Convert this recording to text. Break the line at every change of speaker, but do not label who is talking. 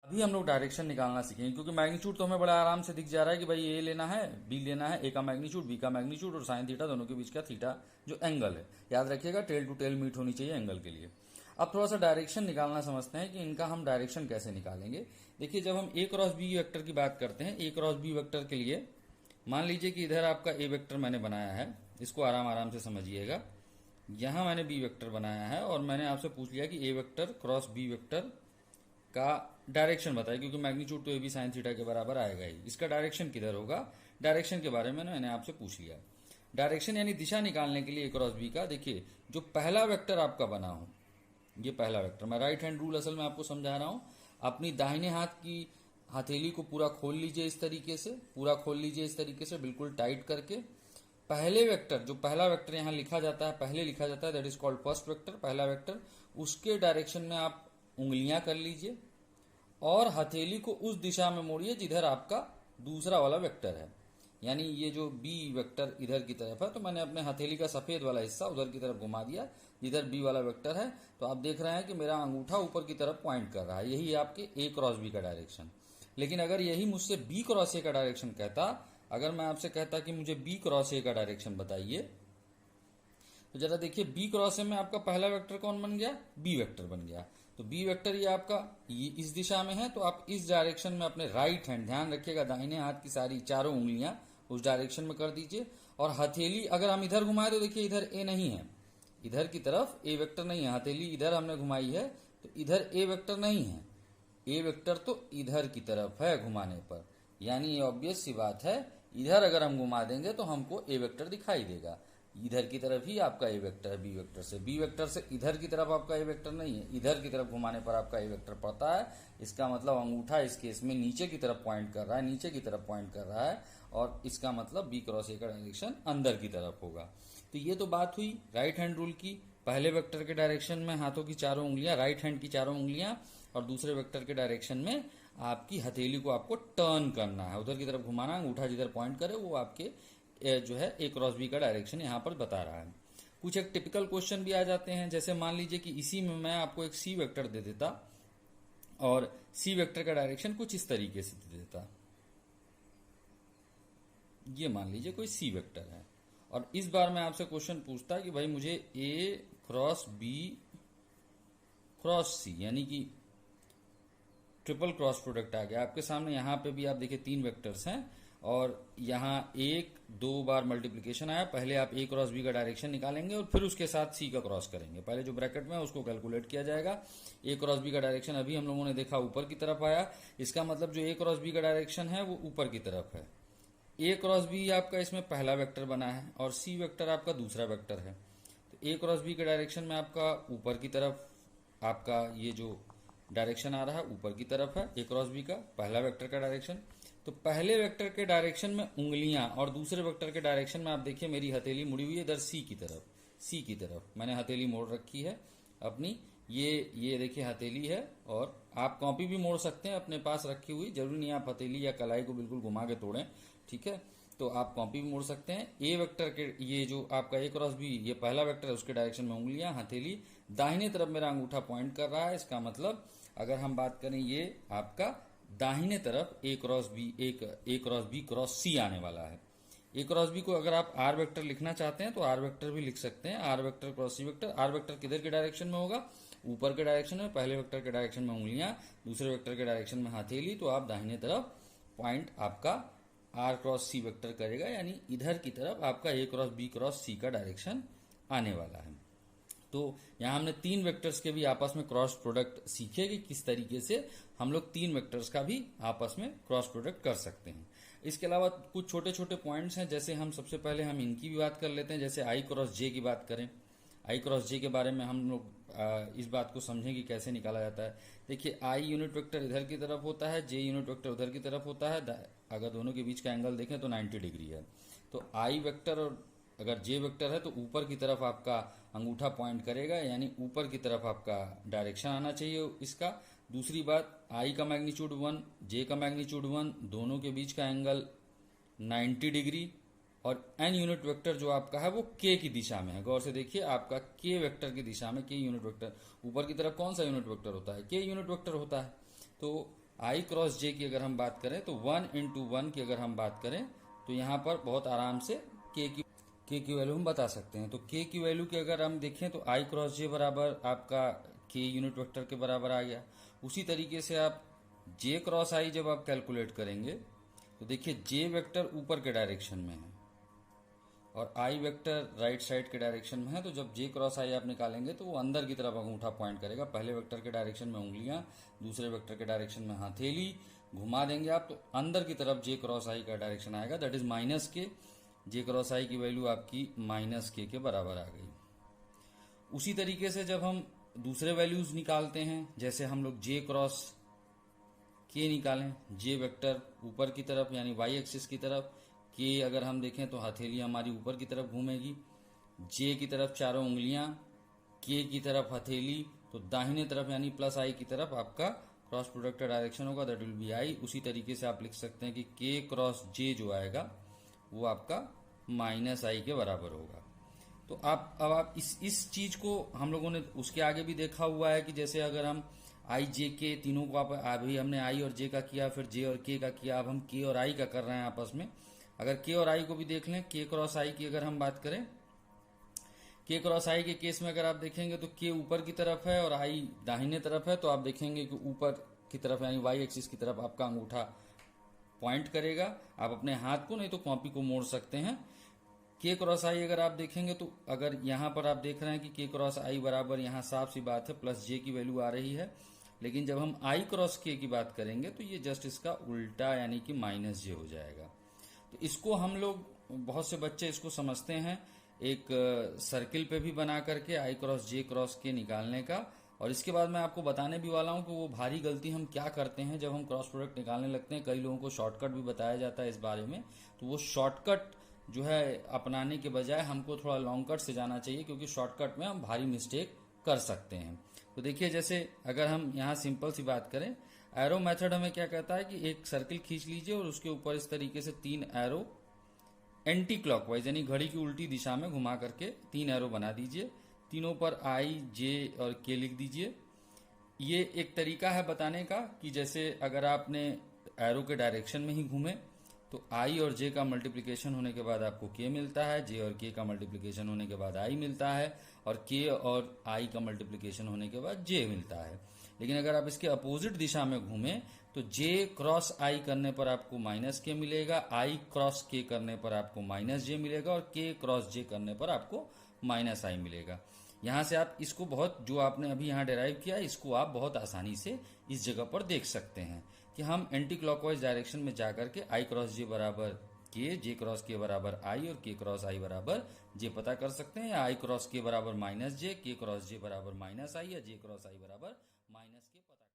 अभी हम लोग डायरेक्शन निकालना सीखेंगे, क्योंकि मैग्नीट्यूड तो हमें बड़ा आराम से दिख जा रहा है कि भाई ए लेना है, बी लेना है, ए का मैग्नीट्यूड, बी का मैग्नीट्यूड और साइन थीटा दोनों के बीच का थीटा जो एंगल है। याद रखिएगा टेल टू टेल मीट होनी चाहिए एंगल के लिए। अब थोड़ा सा डायरेक्शन निकालना समझते हैं कि इनका हम डायरेक्शन कैसे निकालेंगे। देखिए, जब हम ए क्रॉस बी वेक्टर की बात करते हैं, ए क्रॉस बी वेक्टर के लिए मान लीजिए कि इधर आपका ए वेक्टर मैंने बनाया है, इसको आराम आराम से समझिएगा। यहां मैंने बी वेक्टर बनाया है और मैंने आपसे पूछ लिया कि ए वेक्टर क्रॉस बी वेक्टर का डायरेक्शन बताइए, क्योंकि मैग्नीट्यूड तो ए बी साइन थीटा के बराबर आएगा ही। इसका डायरेक्शन किधर होगा, डायरेक्शन के बारे में मैंने आपसे पूछ लिया। डायरेक्शन यानी दिशा निकालने के लिए ए क्रॉस बी का, देखिए जो पहला वेक्टर आपका बना हो, ये पहला वेक्टर, मैं राइट हैंड रूल असल में आपको समझा रहा हूं। अपनी दाहिने हाथ की हथेली को पूरा खोल लीजिए इस तरीके से, पूरा खोल लीजिए इस तरीके से, बिल्कुल टाइट करके। पहले वेक्टर, जो पहला वेक्टर यहां लिखा जाता है, पहले लिखा जाता है, that is called first vector, पहला वेक्टर, उसके डायरेक्शन में आप उंगलियां कर लीजिए और हथेली को उस दिशा में मोड़िए जिधर आपका दूसरा वाला वेक्टर है। यानी ये जो बी वेक्टर इधर की तरफ है, तो मैंने अपने हथेली का सफेद वाला हिस्सा उधर की तरफ घुमा दिया जिधर बी वाला वेक्टर है। तो आप देख रहे हैं कि मेरा अंगूठा ऊपर की तरफ पॉइंट कर रहा है, यही है आपके ए क्रॉस बी का डायरेक्शन। लेकिन अगर यही मुझसे बी क्रॉस ए का डायरेक्शन कहता, अगर मैं आपसे कहता कि मुझे बी क्रॉस ए का डायरेक्शन बताइए, तो जरा देखिए बी क्रॉस ए में आपका पहला वेक्टर कौन बन गया, बी वेक्टर बन गया। तो बी वेक्टर ये आपका ये इस दिशा में है, तो आप इस डायरेक्शन में अपने राइट हैंड, ध्यान रखिएगा दाहिने हाथ की सारी चारों उंगलियां उस डायरेक्शन में कर दीजिए। और हथेली अगर हम इधर घुमाए तो देखिए इधर ए नहीं है, इधर की तरफ ए वेक्टर नहीं है, हथेली इधर हमने घुमाई है तो इधर ए वेक्टर नहीं है, ए वेक्टर तो इधर की तरफ है घुमाने पर। यानी ये ऑब्वियस सी बात है, इधर अगर हम घुमा देंगे तो हमको ए वेक्टर दिखाई देगा, इधर की तरफ ही आपका ए वेक्टर है बी वेक्टर से। बी वेक्टर से इधर की तरफ आपका ए वेक्टर नहीं है, इधर की तरफ घुमाने पर आपका ए वेक्टर पड़ता है। इसका मतलब अंगूठा इस केस में नीचे की तरफ पॉइंट कर रहा है, नीचे की तरफ पॉइंट कर रहा है, और इसका मतलब बी क्रॉस ए का डायरेक्शन अंदर की तरफ होगा। तो ये तो बात हुई राइट हैंड रूल की। पहले वेक्टर के डायरेक्शन में हाथों की चारों उंगलियां, राइट हैंड की चारों उंगलियां, और दूसरे वेक्टर के डायरेक्शन में आपकी हथेली को आपको टर्न करना है, उधर की तरफ घुमाना, अंगूठा जिधर पॉइंट करे वो आपके जो है ए क्रॉस बी का डायरेक्शन यहाँ पर बता रहा है। कुछ एक टिपिकल क्वेश्चन भी आ जाते हैं, जैसे मान लीजिए कि इसी में मैं आपको एक सी वेक्टर दे देता और सी वेक्टर का डायरेक्शन कुछ इस तरीके से दे देता। ये मान लीजिए कोई सी वेक्टर है और इस बार मैं आपसे क्वेश्चन पूछता कि भाई मुझे ए क्रॉस बी क्रॉस सी, यानी कि ट्रिपल क्रॉस प्रोडक्ट आ गया आपके सामने। यहां पे भी आप देखिए तीन वेक्टर्स हैं और यहाँ एक दो बार मल्टीप्लीकेशन आया। पहले आप ए क्रॉस बी का डायरेक्शन निकालेंगे और फिर उसके साथ सी का क्रॉस करेंगे। पहले जो ब्रैकेट में है उसको कैलकुलेट किया जाएगा। ए क्रॉस बी का डायरेक्शन अभी हम लोगों ने देखा ऊपर की तरफ आया, इसका मतलब जो ए क्रॉस बी का डायरेक्शन है वो ऊपर की तरफ है। ए क्रॉस बी आपका इसमें पहला वेक्टर बना है और सी वेक्टर आपका दूसरा वेक्टर है। तो ए क्रॉस बी के डायरेक्शन में आपका ऊपर की तरफ आपका ये जो डायरेक्शन आ रहा है ऊपर की तरफ है ए क्रॉस बी का पहला वेक्टर का डायरेक्शन। तो पहले वेक्टर के डायरेक्शन में उंगलियां और दूसरे वेक्टर के डायरेक्शन में आप देखिए मेरी हथेली मुड़ी हुई है इधर सी की तरफ, सी की तरफ मैंने हथेली मोड़ रखी है अपनी। ये देखिए हथेली है, और आप कॉपी भी मोड़ सकते हैं अपने पास रखी हुई, जरूरी नहीं आप हथेली या कलाई को बिल्कुल घुमा के तोड़ें, ठीक है। तो आप कॉपी भी मोड़ सकते हैं। ए वेक्टर के ये जो आपका ए क्रॉस बी ये पहला वेक्टर है, उसके डायरेक्शन में उंगलियां, हथेली, दाहिने तरफ मेरा अंगूठा पॉइंट कर रहा है। इसका मतलब अगर हम बात करें ये आपका दाहिने तरफ ए क्रॉस बी क्रॉस सी आने वाला है। ए क्रॉस बी को अगर आप आर वेक्टर लिखना चाहते हैं तो आर वेक्टर भी लिख सकते हैं, R vector cross C vector. R vector किधर के डायरेक्शन में होगा, ऊपर के डायरेक्शन में, पहले वेक्टर के डायरेक्शन में उंगलियां, दूसरे वेक्टर के डायरेक्शन में हथेली। तो आप दाहिने तरफ पॉइंट आपका आर क्रॉस सी वेक्टर करेगा, यानी इधर की तरफ आपका ए क्रॉस बी क्रॉस सी का डायरेक्शन आने वाला है। तो यहां हमने तीन वेक्टर्स के भी आपस में क्रॉस प्रोडक्ट सीखे कि किस तरीके से हम लोग तीन वेक्टर्स का भी आपस में क्रॉस प्रोडक्ट कर सकते हैं। इसके अलावा कुछ छोटे छोटे पॉइंट्स हैं, जैसे हम सबसे पहले हम इनकी भी बात कर लेते हैं। जैसे आई क्रॉस जे की बात करें, आई क्रॉस जे के बारे में हम लोग इस बात को समझें कि कैसे निकाला जाता है। देखिए आई यूनिट वेक्टर इधर की तरफ होता है, जे यूनिट वेक्टर उधर की तरफ होता है। अगर दोनों के बीच का एंगल देखें तो 90 डिग्री है। तो आई वेक्टर और अगर जे वेक्टर है तो ऊपर की तरफ आपका अंगूठा पॉइंट करेगा, यानी ऊपर की तरफ आपका डायरेक्शन आना चाहिए इसका। दूसरी बात, आई का मैग्नीट्यूड 1, जे का मैग्नीट्यूड 1, दोनों के बीच का एंगल 90 डिग्री। और एन यूनिट वेक्टर जो आपका है वो के की दिशा में है। गौर से देखिए आपका के वेक्टर की दिशा में, के यूनिट वेक्टर ऊपर की तरफ कौन सा यूनिट वेक्टर होता है, के यूनिट वेक्टर होता है। तो आई क्रॉस जे की अगर हम बात करें तो 1 × 1 की अगर हम बात करें तो यहाँ पर बहुत आराम से के की वैल्यू हम बता सकते हैं। तो के की वैल्यू की अगर हम देखें तो आई क्रॉस जे बराबर आपका के यूनिट वेक्टर के बराबर आ गया। उसी तरीके से आप जे क्रॉस आई जब आप कैलकुलेट करेंगे तो देखिए जे वेक्टर ऊपर के डायरेक्शन में है और आई वेक्टर राइट साइड के डायरेक्शन में है। तो जब जे क्रॉस आई आप निकालेंगे तो वो अंदर की तरफ अंगूठा पॉइंट करेगा। पहले वेक्टर के डायरेक्शन में उंगलियां, दूसरे वेक्टर के डायरेक्शन में हथेली घुमा देंगे आप तो अंदर की तरफ जे क्रॉस आई का डायरेक्शन आएगा, दैट इज माइनस के। जे क्रॉस आई की वैल्यू आपकी माइनस के बराबर आ गई। उसी तरीके से जब हम दूसरे वैल्यूज निकालते हैं, जैसे हम लोग जे क्रॉस के निकालें, जे वेक्टर ऊपर की तरफ यानी वाई एक्सिस की तरफ, के अगर हम देखें तो हथेली हमारी ऊपर की तरफ घूमेगी, जे की तरफ चारों उंगलियां, के की तरफ हथेली, तो दाहिने तरफ यानी प्लस आई की तरफ आपका क्रॉस प्रोडक्ट डायरेक्शन होगा, दैट विल बी आई। उसी तरीके से आप लिख सकते हैं कि के क्रॉस जे जो आएगा वो आपका माइनस आई के बराबर होगा। तो अब आप इस चीज को हम लोगों ने उसके आगे भी देखा हुआ है कि जैसे अगर हम आई जे के तीनों को आप अभी हमने आई और जे का किया, फिर जे और के का किया, अब हम के और आई का कर रहे हैं आपस में। अगर के और आई को भी देख लें, के क्रॉस आई की अगर हम बात करें, के क्रॉस आई के केस में अगर आप देखेंगे तो के ऊपर की तरफ है और आई दाहिने तरफ है, तो आप देखेंगे कि ऊपर की तरफ यानी वाई एक्सिस की तरफ आपका अंगूठा पॉइंट करेगा। आप अपने हाथ को नहीं तो कॉपी को मोड़ सकते हैं। के क्रॉस आई अगर आप देखेंगे तो अगर यहां पर आप देख रहे हैं कि के क्रॉस आई बराबर, यहां साफ सी बात है प्लस जे की वैल्यू आ रही है, लेकिन जब हम आई क्रॉस के की बात करेंगे तो ये जस्ट इसका उल्टा यानी कि माइनस जे हो जाएगा। तो इसको हम लोग, बहुत से बच्चे इसको समझते हैं एक सर्किल पे भी बना करके आई क्रॉस जे क्रॉस के निकालने का। और इसके बाद मैं आपको बताने भी वाला हूं कि वो भारी गलती हम क्या करते हैं जब हम क्रॉस प्रोडक्ट निकालने लगते हैं। कई लोगों को शॉर्टकट भी बताया जाता है इस बारे में, तो वो शॉर्टकट जो है अपनाने के बजाय हमको थोड़ा लॉन्ग कट से जाना चाहिए, क्योंकि शॉर्टकट में हम भारी मिस्टेक कर सकते हैं। तो देखिए, जैसे अगर हम यहाँ सिंपल सी बात करें, एरो मेथड हमें क्या कहता है कि एक सर्किल खींच लीजिए और उसके ऊपर इस तरीके से 3 एरो एंटी क्लॉकवाइज यानी घड़ी की उल्टी दिशा में घुमा करके 3 एरो बना दीजिए। तीनों पर आई, जे और के लिख दीजिए। ये एक तरीका है बताने का कि जैसे अगर आपने एरो के डायरेक्शन में ही घूमे तो आई और जे का मल्टीप्लिकेशन होने के बाद आपको के मिलता है, जे और के का मल्टीप्लिकेशन होने के बाद आई मिलता है, और के और आई का मल्टीप्लिकेशन होने के बाद जे मिलता है। लेकिन अगर आप इसके अपोजिट दिशा में घूमें तो जे क्रॉस आई करने पर आपको माइनस के मिलेगा, आई क्रॉस के करने पर आपको माइनस जे मिलेगा, और के क्रॉस जे करने पर आपको माइनस आई मिलेगा। यहां से आप इसको बहुत, जो आपने अभी यहाँ डेराइव किया, इसको आप बहुत आसानी से इस जगह पर देख सकते हैं कि हम एंटी क्लॉकवाइज डायरेक्शन में जाकर के आई क्रॉस जे बराबर के, जे क्रॉस के बराबर आई और के क्रॉस आई बराबर जे पता कर सकते हैं, या आई क्रॉस के बराबर माइनस जे, के क्रॉस जे बराबर माइनस आई, या जे क्रॉस आई बराबर माइनस के पता